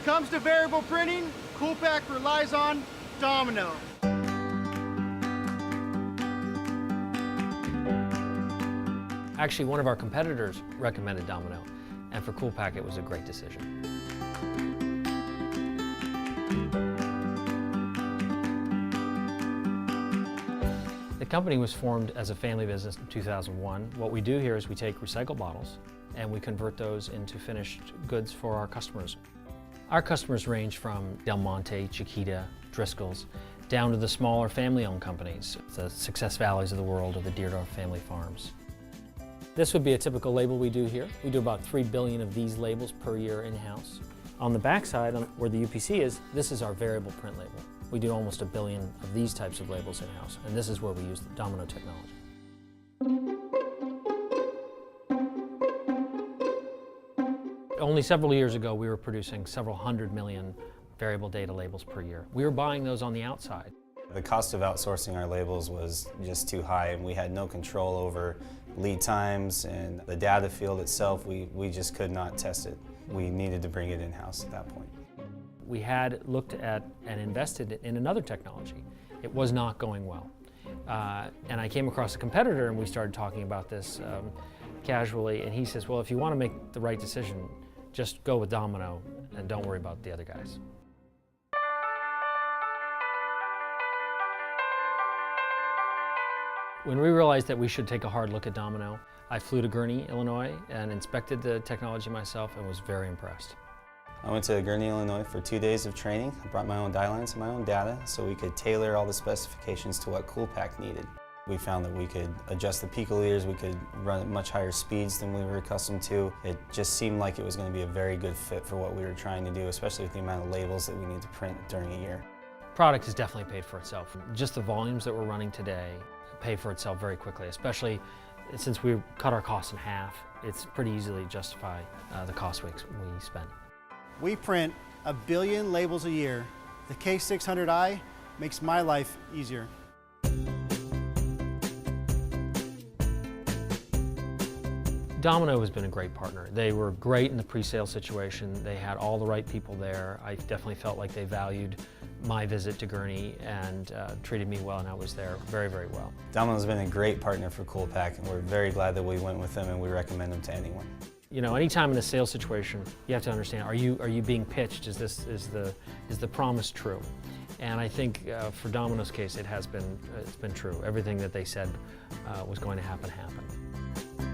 it comes to variable printing, Coolpack relies on Domino. Actually, one of our competitors recommended Domino, and for Coolpack it was a great decision. The company was formed as a family business in 2001. What we do here is we take recycled bottles and we convert those into finished goods for our customers. Our customers range from Del Monte, Chiquita, Driscoll's, down to the smaller family-owned companies, the Success Valleys of the world or the Deardorff family farms. This would be a typical label we do here. We do about 3 billion of these labels per year in-house. On the back side, where the UPC is, this is our variable print label. We do almost 1 billion of these types of labels in-house, and this is where we use the Domino technology. Only several years ago, we were producing several 100 million variable data labels per year. We were buying those on the outside. The cost of outsourcing our labels was just too high, and we had no control over lead times and the data field itself. We just could not test it. We needed to bring it in-house at that point. We had looked at and invested in another technology. It was not going well. And I came across a competitor and we started talking about this casually, and he says, well, if you want to make the right decision, just go with Domino and don't worry about the other guys. When we realized that we should take a hard look at Domino, I flew to Gurnee, Illinois, and inspected the technology myself and was very impressed. I went to Gurnee, Illinois for 2 days of training. I brought my own die lines and my own data so we could tailor all the specifications to what Coolpack needed. We found that we could adjust the picoliters, we could run at much higher speeds than we were accustomed to. It just seemed like it was going to be a very good fit for what we were trying to do, especially with the amount of labels that we need to print during a year. Product has definitely paid for itself. Just the volumes that we're running today pay for itself very quickly, especially since we cut our costs in half. It's pretty easily justify the cost we spend. We print 1 billion labels a year. The K600i makes my life easier. Domino has been a great partner. They were great in the pre-sale situation. They had all the right people there. I definitely felt like they valued my visit to Gurnee and treated me well, and I was there very, very well. Domino's been a great partner for Coolpack, and we're very glad that we went with them, and we recommend them to anyone. You know, anytime in a sales situation, you have to understand: are you being pitched? Is the promise true? And I think for Domino's case, it's been true. Everything that they said was going to happen happened.